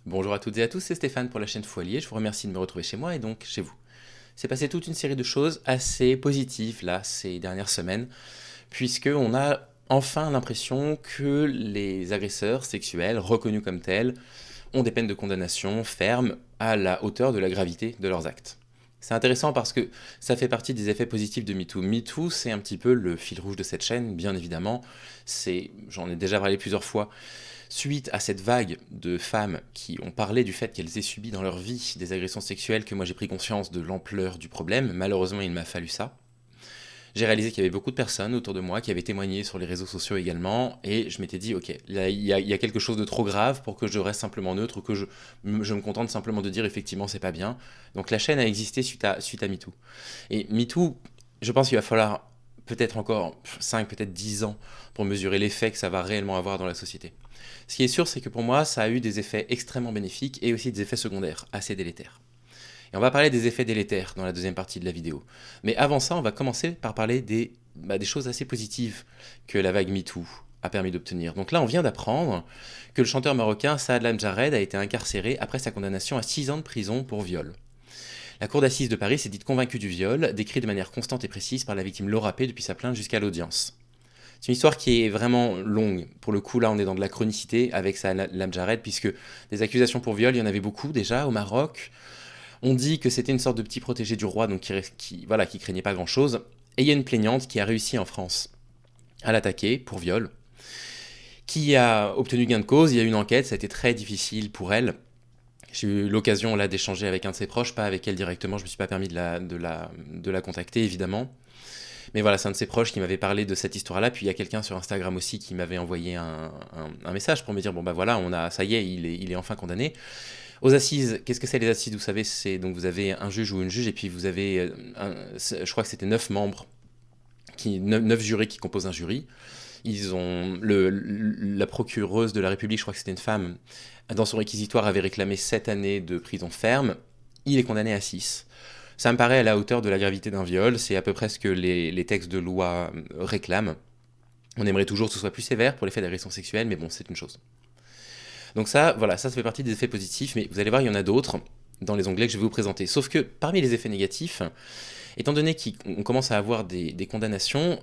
Bonjour à toutes et à tous, c'est Stéphane pour la chaîne Foilier. Je vous remercie de me retrouver chez moi et donc chez vous. C'est passé toute une série de choses assez positives là ces dernières semaines, puisque on a enfin l'impression que les agresseurs sexuels reconnus comme tels ont des peines de condamnation fermes à la hauteur de la gravité de leurs actes. C'est intéressant parce que ça fait partie des effets positifs de MeToo. MeToo, c'est un petit peu le fil rouge de cette chaîne, bien évidemment. J'en ai déjà parlé plusieurs fois, suite à cette vague de femmes qui ont parlé du fait qu'elles aient subi dans leur vie des agressions sexuelles, que moi j'ai pris conscience de l'ampleur du problème. Malheureusement, il m'a fallu ça. J'ai réalisé qu'il y avait beaucoup de personnes autour de moi qui avaient témoigné sur les réseaux sociaux également, et je m'étais dit, ok, là, il y a quelque chose de trop grave pour que je reste simplement neutre, que je me contente simplement de dire effectivement c'est pas bien. Donc la chaîne a existé suite à MeToo. Et MeToo, je pense qu'il va falloir peut-être encore 5, peut-être 10 ans pour mesurer l'effet que ça va réellement avoir dans la société. Ce qui est sûr, c'est que pour moi, ça a eu des effets extrêmement bénéfiques et aussi des effets secondaires assez délétères. Et on va parler des effets délétères dans la deuxième partie de la vidéo. Mais avant ça, on va commencer par parler des choses assez positives que la vague MeToo a permis d'obtenir. Donc là, on vient d'apprendre que le chanteur marocain Saad Lamjared a été incarcéré après sa condamnation à 6 ans de prison pour viol. La cour d'assises de Paris s'est dite convaincue du viol, décrit de manière constante et précise par la victime Laura P depuis sa plainte jusqu'à l'audience. C'est une histoire qui est vraiment longue. Pour le coup, là, on est dans de la chronicité avec Saad Lamjared, puisque des accusations pour viol, il y en avait beaucoup déjà au Maroc. On dit que c'était une sorte de petit protégé du roi, donc qui craignait pas grand-chose. Et il y a une plaignante qui a réussi en France à l'attaquer pour viol, qui a obtenu gain de cause. Il y a eu une enquête, ça a été très difficile pour elle. J'ai eu l'occasion là d'échanger avec un de ses proches, pas avec elle directement, je me suis pas permis de la contacter évidemment. Mais voilà, c'est un de ses proches qui m'avait parlé de cette histoire-là. Puis il y a quelqu'un sur Instagram aussi qui m'avait envoyé un message pour me dire bon bah voilà, ça y est, il est enfin condamné. Aux assises, qu'est-ce que c'est les assises? Vous savez, c'est donc vous avez un juge ou une juge et puis vous avez, je crois que c'était 9 membres, 9 jurés qui composent un jury. Ils ont la procureuse de la République, je crois que c'était une femme, dans son réquisitoire avait réclamé 7 années de prison ferme. Il est condamné à 6. Ça me paraît à la hauteur de la gravité d'un viol, c'est à peu près ce que les textes de loi réclament. On aimerait toujours que ce soit plus sévère pour les faits d'agression sexuelle, mais bon, c'est une chose. Donc ça, voilà, ça fait partie des effets positifs, mais vous allez voir, il y en a d'autres dans les onglets que je vais vous présenter. Sauf que parmi les effets négatifs, étant donné qu'on commence à avoir des condamnations,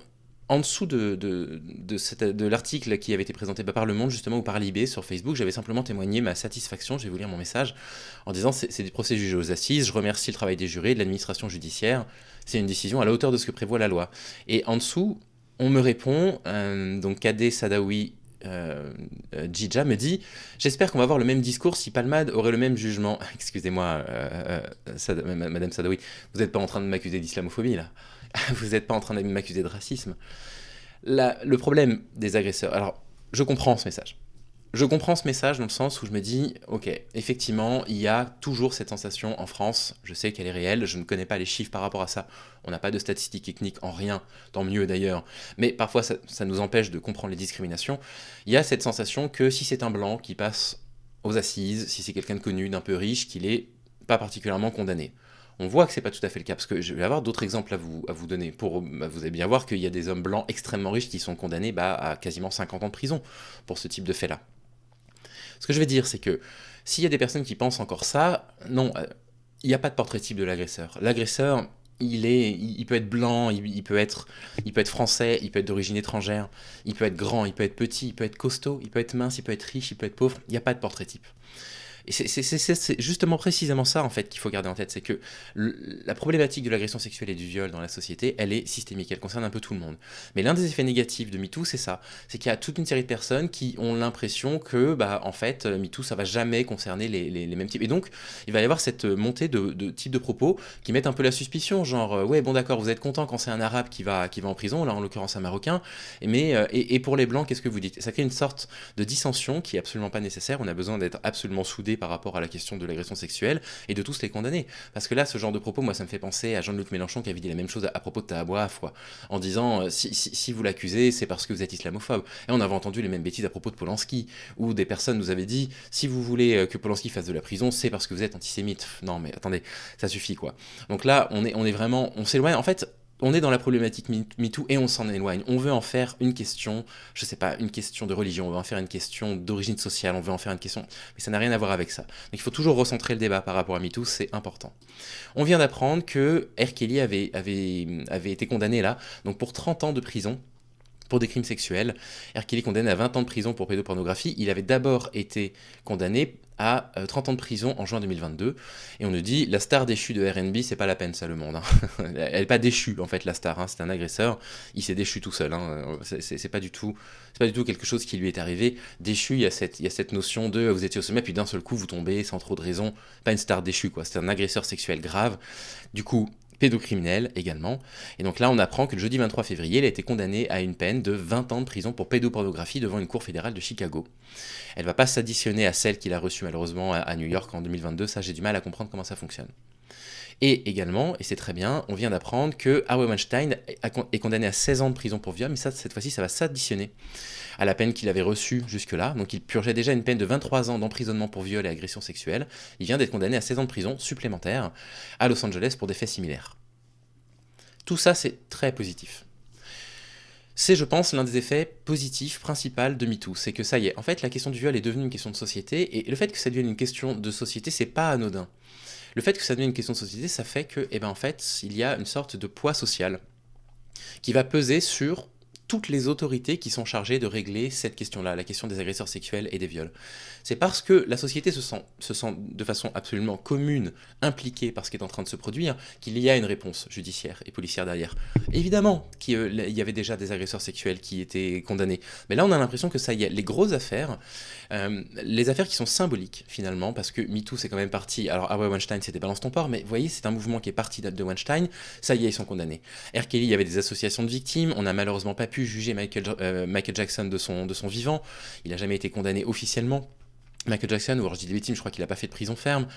en dessous de l'article qui avait été présenté par Le Monde justement ou par Libé sur Facebook, j'avais simplement témoigné ma satisfaction, je vais vous lire mon message, en disant c'est des procès jugés aux assises, je remercie le travail des jurés, de l'administration judiciaire, c'est une décision à la hauteur de ce que prévoit la loi. Et en dessous, on me répond, donc Kadé Sadawi Djidja me dit j'espère qu'on va avoir le même discours si Palmade aurait le même jugement. Excusez-moi, Madame Sadawi, vous n'êtes pas en train de m'accuser d'islamophobie là. Vous n'êtes pas en train de m'accuser de racisme. Le problème des agresseurs. Alors, je comprends ce message. Je comprends ce message dans le sens où je me dis, ok, effectivement, il y a toujours cette sensation en France, je sais qu'elle est réelle, je ne connais pas les chiffres par rapport à ça, on n'a pas de statistiques ethniques en rien, tant mieux d'ailleurs, mais parfois ça nous empêche de comprendre les discriminations. Il y a cette sensation que si c'est un blanc qui passe aux assises, si c'est quelqu'un de connu, d'un peu riche, qu'il est pas particulièrement condamné. On voit que c'est pas tout à fait le cas, parce que je vais avoir d'autres exemples à vous donner. Vous allez bien voir qu'il y a des hommes blancs extrêmement riches qui sont condamnés à quasiment 50 ans de prison pour ce type de fait-là. Ce que je vais dire, c'est que s'il y a des personnes qui pensent encore ça, non, il n'y a pas de portrait type de l'agresseur. L'agresseur, il peut être blanc, il peut être français, il peut être d'origine étrangère, il peut être grand, il peut être petit, il peut être costaud, il peut être mince, il peut être riche, il peut être pauvre. Il n'y a pas de portrait type. Et c'est justement précisément ça en fait qu'il faut garder en tête, c'est que la problématique de l'agression sexuelle et du viol dans la société, elle est systémique, elle concerne un peu tout le monde. Mais l'un des effets négatifs de MeToo, c'est ça, c'est qu'il y a toute une série de personnes qui ont l'impression que, bah, en fait, MeToo, ça va jamais concerner les mêmes types. Et donc, il va y avoir cette montée de types de propos qui mettent un peu la suspicion, genre, ouais, bon d'accord, vous êtes content quand c'est un arabe qui va en prison, là en l'occurrence un marocain, et pour les blancs, qu'est-ce que vous dites? Ça crée une sorte de dissension qui est absolument pas nécessaire, on a besoin d'être absolument soudés par rapport à la question de l'agression sexuelle et de tous les condamner. Parce que là, ce genre de propos, moi, ça me fait penser à Jean-Luc Mélenchon qui avait dit la même chose à propos de Tahabouaf, quoi, en disant si vous l'accusez, c'est parce que vous êtes islamophobe. Et on avait entendu les mêmes bêtises à propos de Polanski, où des personnes nous avaient dit si vous voulez que Polanski fasse de la prison, c'est parce que vous êtes antisémite. Non, mais attendez, ça suffit, quoi. Donc là, on est vraiment, on s'éloigne. En fait, on est dans la problématique MeToo et on s'en éloigne. On veut en faire une question, je sais pas, une question de religion, on veut en faire une question d'origine sociale, on veut en faire une question... Mais ça n'a rien à voir avec ça. Donc il faut toujours recentrer le débat par rapport à MeToo, c'est important. On vient d'apprendre que R. Kelly avait été condamné là, donc pour 30 ans de prison, pour des crimes sexuels. R. Kelly condamné à 20 ans de prison pour pédopornographie. Il avait d'abord été condamné à 30 ans de prison en juin 2022. Et on nous dit, la star déchue de R&B, c'est pas la peine ça le monde. Hein. Elle n'est pas déchue en fait la star, hein. C'est un agresseur. Il s'est déchu tout seul. Hein. C'est pas du tout quelque chose qui lui est arrivé. Déchu, il y a cette notion de vous étiez au sommet, puis d'un seul coup vous tombez sans trop de raison. Pas une star déchue quoi. C'est un agresseur sexuel grave. Du coup, pédocriminel également. Et donc là, on apprend que le jeudi 23 février, elle a été condamnée à une peine de 20 ans de prison pour pédopornographie devant une cour fédérale de Chicago. Elle ne va pas s'additionner à celle qu'il a reçue malheureusement à New York en 2022. Ça, j'ai du mal à comprendre comment ça fonctionne. Et également, et c'est très bien, on vient d'apprendre que Harvey Weinstein est condamné à 16 ans de prison pour viol, mais ça, cette fois-ci, ça va s'additionner à la peine qu'il avait reçue jusque-là. Donc il purgeait déjà une peine de 23 ans d'emprisonnement pour viol et agression sexuelle. Il vient d'être condamné à 16 ans de prison supplémentaires à Los Angeles pour des faits similaires. Tout ça, c'est très positif. C'est, je pense, l'un des effets positifs principaux de MeToo. C'est que ça y est, en fait, la question du viol est devenue une question de société, et le fait que ça devienne une question de société, c'est pas anodin. Le fait que ça devienne une question de société, ça fait que, en fait, il y a une sorte de poids social qui va peser sur toutes les autorités qui sont chargées de régler cette question-là, la question des agresseurs sexuels et des viols. C'est parce que la société se sent de façon absolument commune impliquée par ce qui est en train de se produire qu'il y a une réponse judiciaire et policière derrière. Évidemment qu'il y avait déjà des agresseurs sexuels qui étaient condamnés, mais là on a l'impression que ça y est, les grosses affaires, les affaires qui sont symboliques finalement, parce que MeToo c'est quand même parti, alors Harvey Weinstein c'était balance ton porc, mais vous voyez c'est un mouvement qui est parti de Weinstein, ça y est ils sont condamnés. R. Kelly, il y avait des associations de victimes, on n'a malheureusement pas pu juger Michael Jackson de son vivant, il n'a jamais été condamné officiellement. Michael Jackson, ou alors je dis des victimes, je crois qu'il n'a pas fait de prison ferme.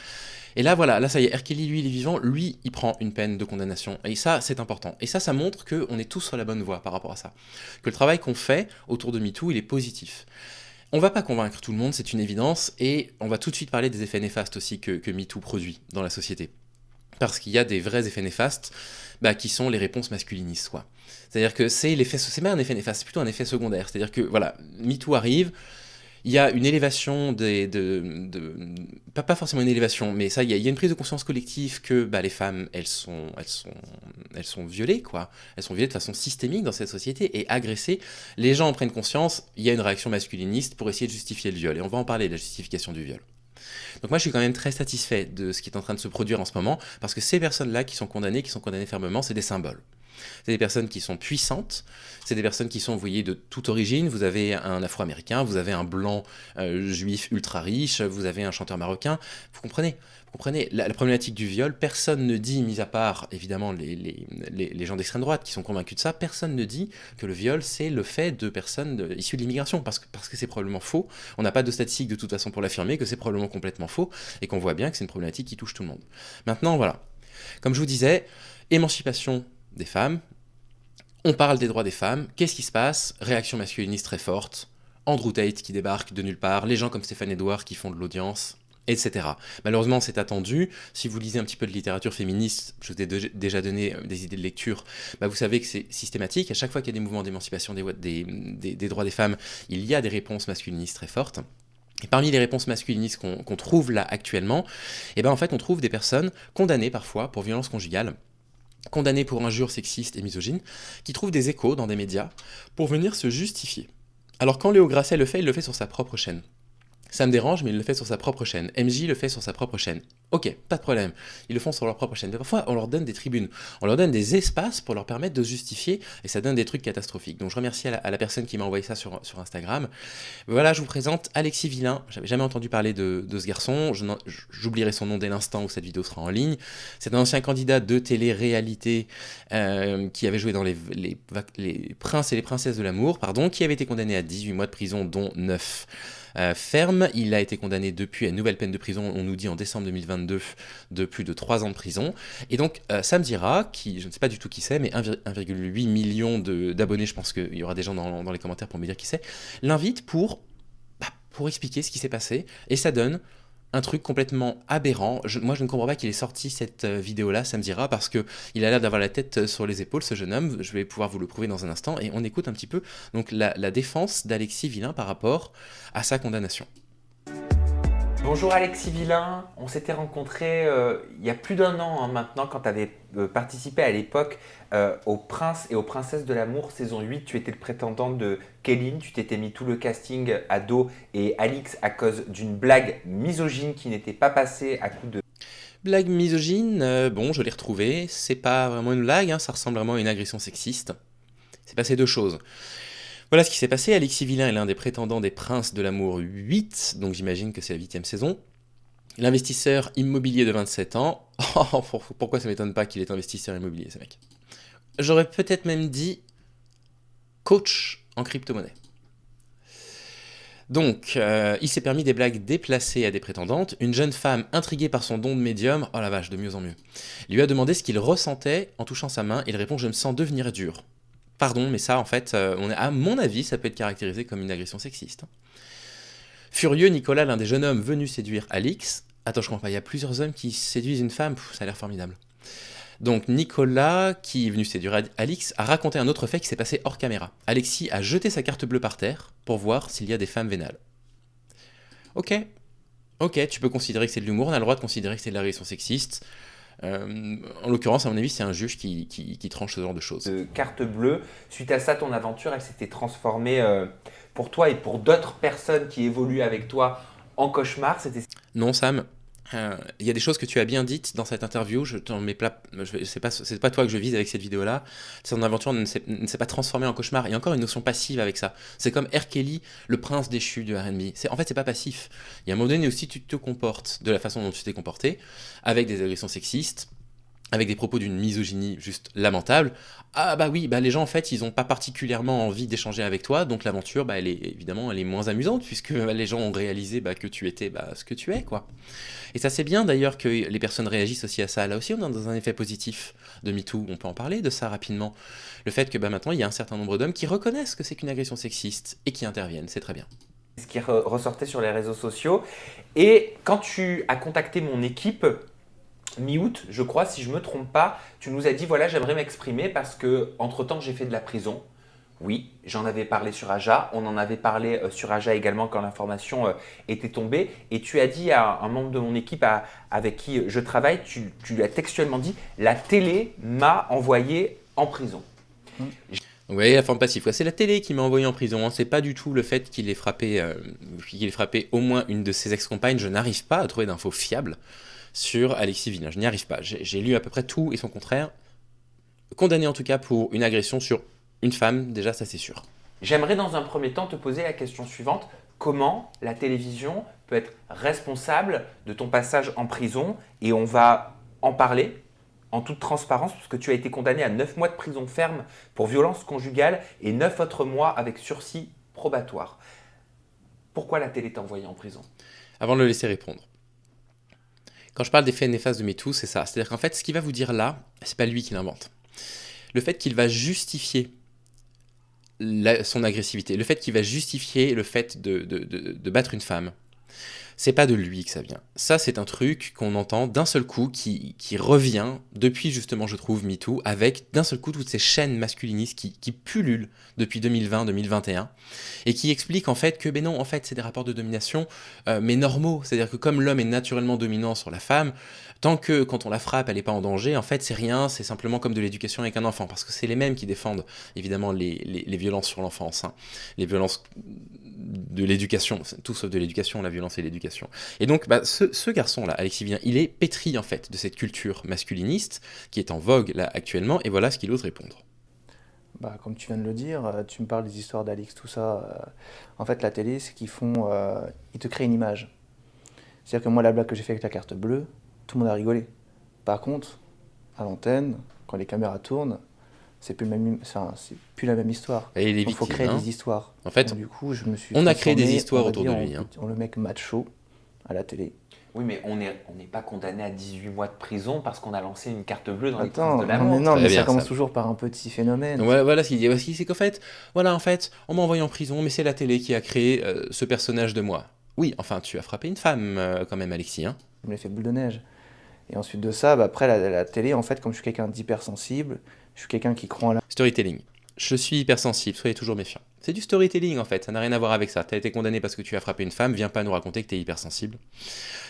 Et là, voilà, là ça y est, R. Kelly, lui, il est vivant, lui, il prend une peine de condamnation. Et ça, c'est important. Et ça montre qu'on est tous sur la bonne voie par rapport à ça. Que le travail qu'on fait autour de MeToo, il est positif. On va pas convaincre tout le monde, c'est une évidence, et on va tout de suite parler des effets néfastes aussi que MeToo produit dans la société. Parce qu'il y a des vrais effets néfastes, qui sont les réponses masculinistes, quoi. C'est-à-dire que c'est pas un effet néfaste, c'est plutôt un effet secondaire. C'est-à-dire que, voilà, MeToo arrive, il y a une élévation pas forcément une élévation, mais ça, il y a une prise de conscience collective que les femmes, elles sont violées, quoi. Elles sont violées de façon systémique dans cette société et agressées. Les gens en prennent conscience, il y a une réaction masculiniste pour essayer de justifier le viol. Et on va en parler de la justification du viol. Donc moi, je suis quand même très satisfait de ce qui est en train de se produire en ce moment, parce que ces personnes-là qui sont condamnées fermement, c'est des symboles. C'est des personnes qui sont puissantes, c'est des personnes qui sont, vous voyez, de toute origine. Vous avez un afro-américain, vous avez un blanc juif ultra riche, vous avez un chanteur marocain. Vous comprenez la problématique du viol, personne ne dit, mis à part évidemment les gens d'extrême droite qui sont convaincus de ça, personne ne dit que le viol c'est le fait de personnes issues de l'immigration, parce que c'est probablement faux. On n'a pas de statistiques de toute façon pour l'affirmer, que c'est probablement complètement faux, et qu'on voit bien que c'est une problématique qui touche tout le monde. Maintenant, voilà. Comme je vous disais, émancipation des femmes, on parle des droits des femmes, qu'est-ce qui se passe? Réaction masculiniste très forte, Andrew Tate qui débarque de nulle part, les gens comme Stéphane Edouard qui font de l'audience, etc. Malheureusement, c'est attendu. Si vous lisez un petit peu de littérature féministe, je vous ai déjà donné des idées de lecture, vous savez que c'est systématique. À chaque fois qu'il y a des mouvements d'émancipation des droits des femmes, il y a des réponses masculinistes très fortes. Et parmi les réponses masculinistes qu'on trouve là actuellement, en fait, on trouve des personnes condamnées parfois pour violence conjugale, condamnées pour injures sexistes et misogynes, qui trouvent des échos dans des médias pour venir se justifier. Alors quand Léo Grasset le fait, il le fait sur sa propre chaîne. Ça me dérange, mais il le fait sur sa propre chaîne. MJ le fait sur sa propre chaîne. Ok, pas de problème. Ils le font sur leur propre chaîne. Mais parfois, on leur donne des tribunes. On leur donne des espaces pour leur permettre de justifier, et ça donne des trucs catastrophiques. Donc je remercie à la personne qui m'a envoyé ça sur Instagram. Voilà, je vous présente Alexis Villain. J'avais jamais entendu parler de ce garçon. J'oublierai son nom dès l'instant où cette vidéo sera en ligne. C'est un ancien candidat de télé-réalité qui avait joué dans les Princes et les Princesses de l'amour, qui avait été condamné à 18 mois de prison, dont 9 ferme. Il a été condamné depuis à une nouvelle peine de prison, on nous dit en décembre 2022, de plus de 3 ans de prison. Et donc Sam Dira, qui je ne sais pas du tout qui c'est, mais 1,8 million d'abonnés, je pense qu'il y aura des gens dans les commentaires pour me dire qui c'est, l'invite pour expliquer ce qui s'est passé. Et ça donne un truc complètement aberrant. Moi, je ne comprends pas qu'il ait sorti cette vidéo-là, ça me dira, parce que il a l'air d'avoir la tête sur les épaules, ce jeune homme. Je vais pouvoir vous le prouver dans un instant. Et on écoute un petit peu donc la défense d'Alexis Villain par rapport à sa condamnation. Bonjour Alexis Villain, on s'était rencontrés il y a plus d'un an maintenant quand tu avais participé à l'époque au Prince et aux Princesses de l'amour saison 8. Tu étais le prétendant de Kéline, tu t'étais mis tout le casting à dos et Alix à cause d'une blague misogyne qui n'était pas passée à coup de... Blague misogyne, bon, je l'ai retrouvé. C'est pas vraiment une blague, hein, ça ressemble vraiment à une agression sexiste. C'est passé deux choses. Voilà ce qui s'est passé. Alexis Villain est l'un des prétendants des Princes de l'amour 8, donc j'imagine que c'est la 8e saison. L'investisseur immobilier de 27 ans. Oh, pourquoi ça m'étonne pas qu'il est investisseur immobilier, ce mec? J'aurais peut-être même dit coach en crypto-monnaie. Donc, il s'est permis des blagues déplacées à des prétendantes. Une jeune femme, intriguée par son don de médium, oh la vache, de mieux en mieux, lui a demandé ce qu'il ressentait en touchant sa main. Il répond « Je me sens devenir dur ». Pardon, mais ça, en fait, à mon avis, ça peut être caractérisé comme une agression sexiste. Furieux, Nicolas, l'un des jeunes hommes venus séduire Alix. Attends, je comprends pas, il y a plusieurs hommes qui séduisent une femme, ça a l'air formidable. Donc Nicolas, qui est venu séduire Alix, a raconté un autre fait qui s'est passé hors caméra. Alexis a jeté sa carte bleue par terre pour voir s'il y a des femmes vénales. Ok, tu peux considérer que c'est de l'humour, on a le droit de considérer que c'est de l'agression sexiste. En l'occurrence, à mon avis, c'est un juge qui tranche ce genre de choses. Carte bleue. Suite à ça, ton aventure, elle s'était transformée pour toi et pour d'autres personnes qui évoluent avec toi en cauchemar. C'était... Non, Sam. Il y a des choses que tu as bien dites dans cette interview, c'est pas toi que je vise avec cette vidéo-là. Son aventure ne s'est pas transformée en cauchemar. Il y a encore une notion passive avec ça. C'est comme R. Kelly, le prince déchu du R&B. En fait, c'est pas passif. Il y a un moment donné aussi, tu te comportes de la façon dont tu t'es comporté, avec des agressions sexistes, avec des propos d'une misogynie juste lamentable. Ah bah oui, bah les gens en fait, ils ont pas particulièrement envie d'échanger avec toi, donc l'aventure, bah elle est moins amusante, puisque les gens ont réalisé que tu étais ce que tu es, quoi. Et ça c'est bien d'ailleurs que les personnes réagissent aussi à ça. Là aussi on est dans un effet positif de MeToo, on peut en parler de ça rapidement. Le fait que maintenant il y a un certain nombre d'hommes qui reconnaissent que c'est qu'une agression sexiste et qui interviennent, c'est très bien. Ce qui ressortait sur les réseaux sociaux. Et quand tu as contacté mon équipe, mi-août, je crois, si je ne me trompe pas, tu nous as dit, voilà, j'aimerais m'exprimer parce que entre-temps, j'ai fait de la prison. Oui, j'en avais parlé sur Aja, on en avait parlé sur Aja également quand l'information était tombée. Et tu as dit à un membre de mon équipe avec qui je travaille, tu lui as textuellement dit, la télé m'a envoyé en prison. Oui, la forme passive. C'est la télé qui m'a envoyé en prison. C'est pas du tout le fait qu'il ait frappé au moins une de ses ex-compagnes. Je n'arrive pas à trouver d'infos fiables sur Alexis Villain. Je n'y arrive pas. J'ai lu à peu près tout et son contraire. Condamné en tout cas pour une agression sur une femme, déjà ça c'est sûr. J'aimerais dans un premier temps te poser la question suivante. Comment la télévision peut être responsable de ton passage en prison? Et on va en parler en toute transparence, puisque tu as été condamné à 9 mois de prison ferme pour violence conjugale et 9 autres mois avec sursis probatoire. Pourquoi la télé t'a envoyé en prison? Avant de le laisser répondre. Quand je parle des faits néfastes de MeToo, c'est ça. C'est-à-dire qu'en fait, ce qu'il va vous dire là, c'est pas lui qui l'invente. Le fait qu'il va justifier son agressivité, le fait qu'il va justifier le fait de battre une femme, c'est pas de lui que ça vient. Ça, c'est un truc qu'on entend d'un seul coup, qui revient depuis justement, je trouve, MeToo, avec d'un seul coup toutes ces chaînes masculinistes qui pullulent depuis 2020-2021 et qui expliquent en fait que, ben non, en fait, c'est des rapports de domination, mais normaux. C'est-à-dire que comme l'homme est naturellement dominant sur la femme, tant que quand on la frappe, elle n'est pas en danger, en fait, c'est rien, c'est simplement comme de l'éducation avec un enfant, parce que c'est les mêmes qui défendent évidemment les violences sur l'enfance, hein, les violences de l'éducation, tout sauf de l'éducation, la violence et l'éducation. Et donc, ce garçon-là, Alexis Villain, il est pétri en fait de cette culture masculiniste qui est en vogue là actuellement, et voilà ce qu'il ose répondre. Comme tu viens de le dire, tu me parles des histoires d'Alix, tout ça. En fait, la télé, c'est qu'ils ils te créent une image. C'est-à-dire que moi, la blague que j'ai fait avec la carte bleue, tout le monde a rigolé. Par contre, à l'antenne, quand les caméras tournent, c'est plus la même histoire. Et il faut créer des histoires. En fait, donc, du coup, je me suis on a créé des histoires autour de lui. On le mec macho à la télé. Oui, mais on n'est pas condamné à 18 mois de prison parce qu'on a lancé une carte bleue dans les Princes de l'amour. Non, mais ça commence toujours par un petit phénomène. Voilà ce qu'il dit. C'est qu'en fait, on m'a envoyé en prison, mais c'est la télé qui a créé ce personnage de moi. Oui, enfin, tu as frappé une femme quand même, Alexis, hein. Je me l'ai fait boule de neige. Et ensuite de ça, après la télé, en fait, comme je suis quelqu'un d'hypersensible, je suis quelqu'un qui croit en la... Storytelling. Je suis hypersensible, soyez toujours méfiants. C'est du storytelling en fait, ça n'a rien à voir avec ça. Tu as été condamné parce que tu as frappé une femme, viens pas nous raconter que tu es hypersensible.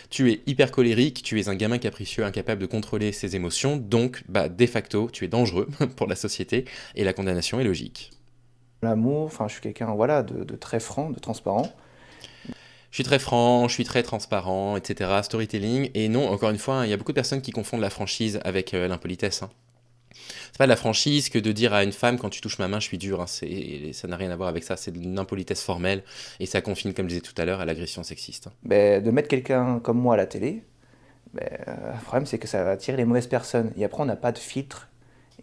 Tu es hyper colérique, tu es un gamin capricieux, incapable de contrôler ses émotions, donc de facto, tu es dangereux pour la société et la condamnation est logique. l'amour. Enfin, je suis quelqu'un, voilà, de très franc, de transparent. Je suis très franc, je suis très transparent, etc. Storytelling. Et non, encore une fois, il y a beaucoup de personnes qui confondent la franchise avec l'impolitesse. C'est pas de la franchise que de dire à une femme quand tu touches ma main, je suis dur. Ça n'a rien à voir avec ça. C'est de l'impolitesse formelle et ça confine, comme je disais tout à l'heure, à l'agression sexiste. Ben, de mettre quelqu'un comme moi à la télé, ben, le problème c'est que ça va attirer les mauvaises personnes. Et après, on n'a pas de filtre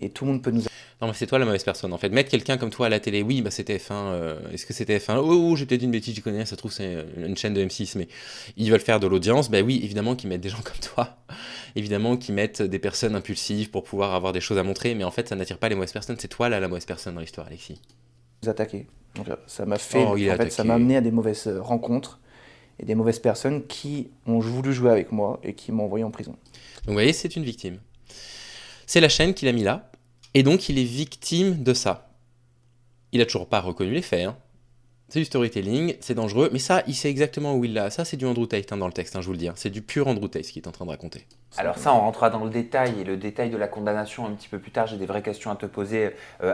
et tout le monde peut nous... Non, mais c'est toi la mauvaise personne. En fait, mettre quelqu'un comme toi à la télé, oui, c'était F1. Est-ce que c'était F1? Oh, j'ai peut-être dit une bêtise, j'y connais. Ça se trouve, c'est une chaîne de M6, mais ils veulent faire de l'audience. Ben oui, évidemment qu'ils mettent des gens comme toi. Évidemment qu'ils mettent des personnes impulsives pour pouvoir avoir des choses à montrer. Mais en fait, ça n'attire pas les mauvaises personnes. C'est toi là la mauvaise personne dans l'histoire, Alexis. attaquer. Donc ça m'a fait, Oh, il est en fait, ça attaqué. m'a amené à des mauvaises rencontres et des mauvaises personnes qui ont voulu jouer avec moi et qui m'ont envoyé en prison. Donc vous voyez, c'est une victime. C'est la chaîne qui l'a mis là. Et donc, il est victime de ça. Il a toujours pas reconnu les faits. Hein. C'est du storytelling, c'est dangereux, mais ça, il sait exactement où il l'a. Ça, c'est du Andrew Tate dans le texte, je vous le dis. C'est du pur Andrew Tate qui est en train de raconter. Alors ça, on rentrera dans le détail, et le détail de la condamnation un petit peu plus tard. J'ai des vraies questions à te poser,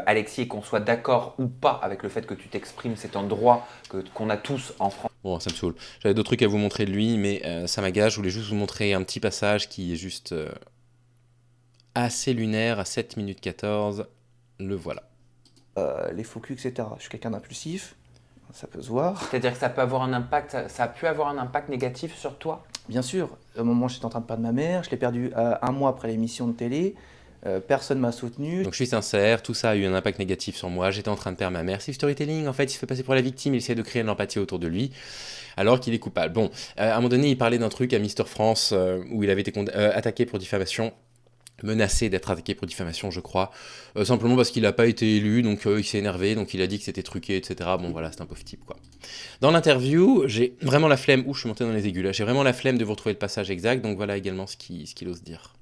Alexis, et qu'on soit d'accord ou pas avec le fait que tu t'exprimes, c'est un droit qu'on a tous en France. Bon, ça me saoule. J'avais d'autres trucs à vous montrer de lui, mais ça m'agace. Je voulais juste vous montrer un petit passage qui est juste assez lunaire, à 7 minutes 14. Le voilà. Les faux culs, etc. Je suis quelqu'un d'impulsif, ça peut se voir. C'est-à-dire que ça peut avoir un impact, ça a pu avoir un impact négatif sur toi? Bien sûr, au moment où j'étais en train de perdre ma mère, je l'ai perdue un mois après l'émission de télé, personne m'a soutenu. Donc je suis sincère, tout ça a eu un impact négatif sur moi, j'étais en train de perdre ma mère. C'est du storytelling, en fait, il se fait passer pour la victime, il essaie de créer de l'empathie autour de lui, alors qu'il est coupable. Bon, à un moment donné, il parlait d'un truc à Mister France, où il avait été attaqué pour diffamation, menacé d'être attaqué pour diffamation, je crois, simplement parce qu'il n'a pas été élu, donc il s'est énervé, donc il a dit que c'était truqué, etc. Bon voilà, c'est un pauvre type, quoi. Dans l'interview, j'ai vraiment la flemme, je suis monté dans les aigus là, j'ai vraiment la flemme de vous retrouver le passage exact, donc voilà également ce qu'il ose dire.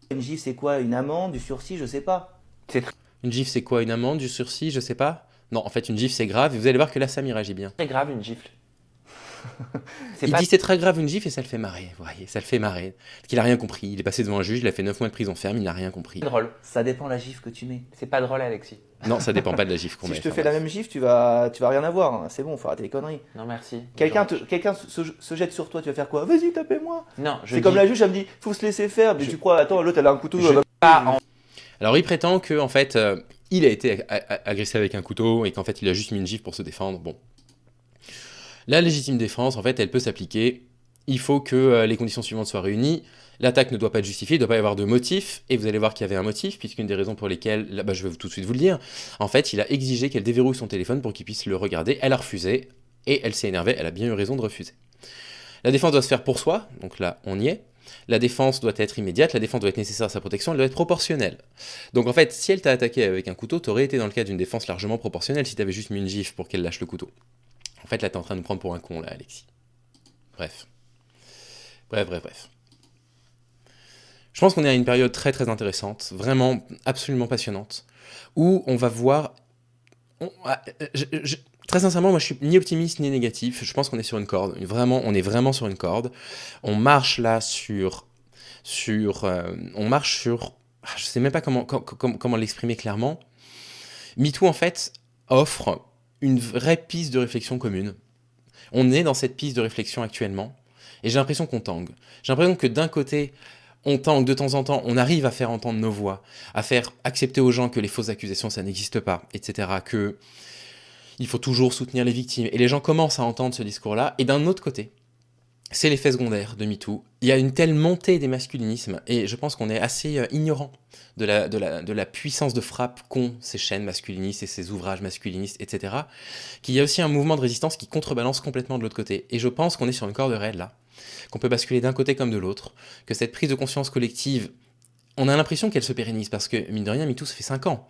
Une gifle, c'est quoi? Une amende, du sursis, je sais pas. Une gifle, c'est quoi? Une amende, du sursis, je sais pas. Non, en fait, une gifle, c'est grave, et vous allez voir que là, Sam, il réagit bien. Très grave une gifle. Il dit c'est très grave une gifle et ça le fait marrer, vous voyez, ça le fait marrer. Parce qu'il a rien compris, il est passé devant un juge, il a fait 9 mois de prison ferme, il n'a rien compris. C'est drôle. Ça dépend la gifle que tu mets. C'est pas drôle, Alexis. Non, ça dépend pas de la gifle qu'on Si met. je te enfin, fais la bref. même gifle, tu vas rien avoir. Hein. C'est bon, faut arrêter les conneries. Non, merci. Quelqu'un se jette sur toi, tu vas faire quoi? Vas-y, tapez-moi. Non, je C'est comme dis la juge, elle me dit, faut se laisser faire. Mais tu crois, attends, l'autre, elle a un couteau. je elle va- dis pas en... Alors il prétend que en fait, il a été agressé avec un couteau et qu'en fait, il a juste mis une gifle pour se défendre. Bon. La légitime défense, en fait, elle peut s'appliquer. Il faut que les conditions suivantes soient réunies. L'attaque ne doit pas être justifiée, il ne doit pas y avoir de motif, et vous allez voir qu'il y avait un motif, puisqu'une des raisons pour lesquelles, là, je vais tout de suite vous le dire, en fait, il a exigé qu'elle déverrouille son téléphone pour qu'il puisse le regarder, elle a refusé, et elle s'est énervée, elle a bien eu raison de refuser. La défense doit se faire pour soi, donc là, on y est. La défense doit être immédiate, la défense doit être nécessaire à sa protection, elle doit être proportionnelle. Donc en fait, si elle t'a attaqué avec un couteau, t'aurais été dans le cas d'une défense largement proportionnelle si t'avais juste mis une gifle pour qu'elle lâche le couteau. En fait, là, t'es en train de nous prendre pour un con, là, Alexis. Bref. Je pense qu'on est à une période très très intéressante, vraiment absolument passionnante, où on va voir... Très sincèrement, moi je suis ni optimiste ni négatif, je pense qu'on est sur une corde, on est vraiment sur une corde. On marche là on marche sur... Je sais même pas comment l'exprimer clairement. MeToo en fait offre une vraie piste de réflexion commune. On est dans cette piste de réflexion actuellement, et j'ai l'impression qu'on tangue. J'ai l'impression que d'un côté, on tangue de temps en temps, on arrive à faire entendre nos voix, à faire accepter aux gens que les fausses accusations, ça n'existe pas, etc., que il faut toujours soutenir les victimes. Et les gens commencent à entendre ce discours-là, et d'un autre côté, c'est l'effet secondaire de MeToo. Il y a une telle montée des masculinismes, et je pense qu'on est assez ignorant de la puissance de frappe qu'ont ces chaînes masculinistes et ces ouvrages masculinistes, etc., qu'il y a aussi un mouvement de résistance qui contrebalance complètement de l'autre côté. Et je pense qu'on est sur une corde raide là, qu'on peut basculer d'un côté comme de l'autre, que cette prise de conscience collective, on a l'impression qu'elle se pérennise, parce que, mine de rien, MeToo, ça fait 5 ans.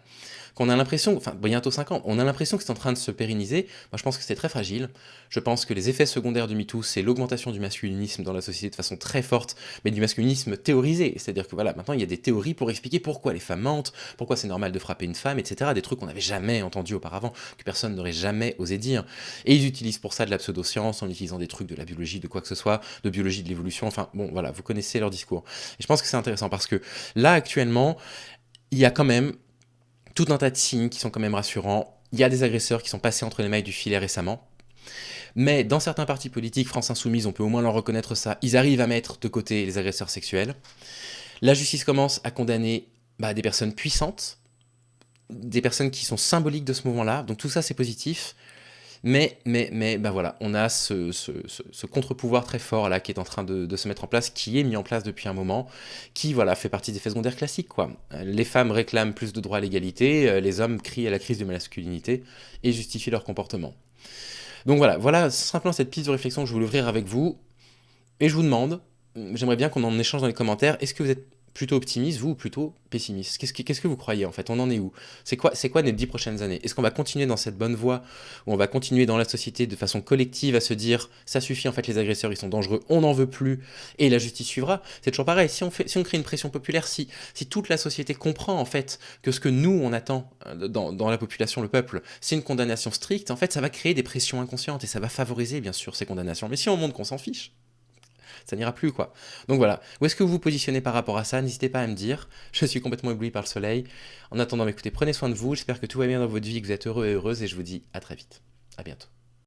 qu'on a l'impression, enfin bientôt 5 ans, on a l'impression que c'est en train de se pérenniser. Moi je pense que c'est très fragile. Je pense que les effets secondaires du MeToo, c'est l'augmentation du masculinisme dans la société de façon très forte, mais du masculinisme théorisé. C'est-à-dire que voilà, maintenant il y a des théories pour expliquer pourquoi les femmes mentent, pourquoi c'est normal de frapper une femme, etc. Des trucs qu'on n'avait jamais entendus auparavant, que personne n'aurait jamais osé dire. Et ils utilisent pour ça de la pseudo-science, en utilisant des trucs de la biologie, de quoi que ce soit, de biologie de l'évolution, enfin bon voilà, vous connaissez leur discours. Et je pense que c'est intéressant parce que là actuellement, il y a quand même tout un tas de signes qui sont quand même rassurants. Il y a des agresseurs qui sont passés entre les mailles du filet récemment. Mais dans certains partis politiques, France Insoumise, on peut au moins leur reconnaître ça, ils arrivent à mettre de côté les agresseurs sexuels. La justice commence à condamner des personnes puissantes, des personnes qui sont symboliques de ce mouvement-là. Donc tout ça, c'est positif. Mais voilà, on a ce contre-pouvoir très fort là qui est en train de se mettre en place, qui est mis en place depuis un moment, qui voilà fait partie des faits secondaires classiques quoi. Les femmes réclament plus de droits à l'égalité, les hommes crient à la crise de masculinité et justifient leur comportement. Donc voilà simplement cette piste de réflexion que je voulais ouvrir avec vous, et je vous demande, j'aimerais bien qu'on en échange dans les commentaires, est-ce que vous êtes plutôt optimiste, vous, ou plutôt pessimiste? Qu'est-ce que vous croyez, en fait? On en est où? C'est quoi les 10 prochaines années? Est-ce qu'on va continuer dans cette bonne voie, où on va continuer dans la société de façon collective à se dire, ça suffit, en fait, les agresseurs, ils sont dangereux, on n'en veut plus, et la justice suivra? C'est toujours pareil, si on crée une pression populaire, si toute la société comprend, en fait, que ce que nous, on attend dans la population, le peuple, c'est une condamnation stricte, en fait, ça va créer des pressions inconscientes, et ça va favoriser, bien sûr, ces condamnations. Mais si on montre qu'on s'en fiche, ça n'ira plus quoi. Donc voilà, où est-ce que vous vous positionnez par rapport à ça? N'hésitez pas à me dire, je suis complètement ébloui par le soleil. En attendant, écoutez, prenez soin de vous, j'espère que tout va bien dans votre vie, que vous êtes heureux et heureuse, et je vous dis à très vite. À bientôt.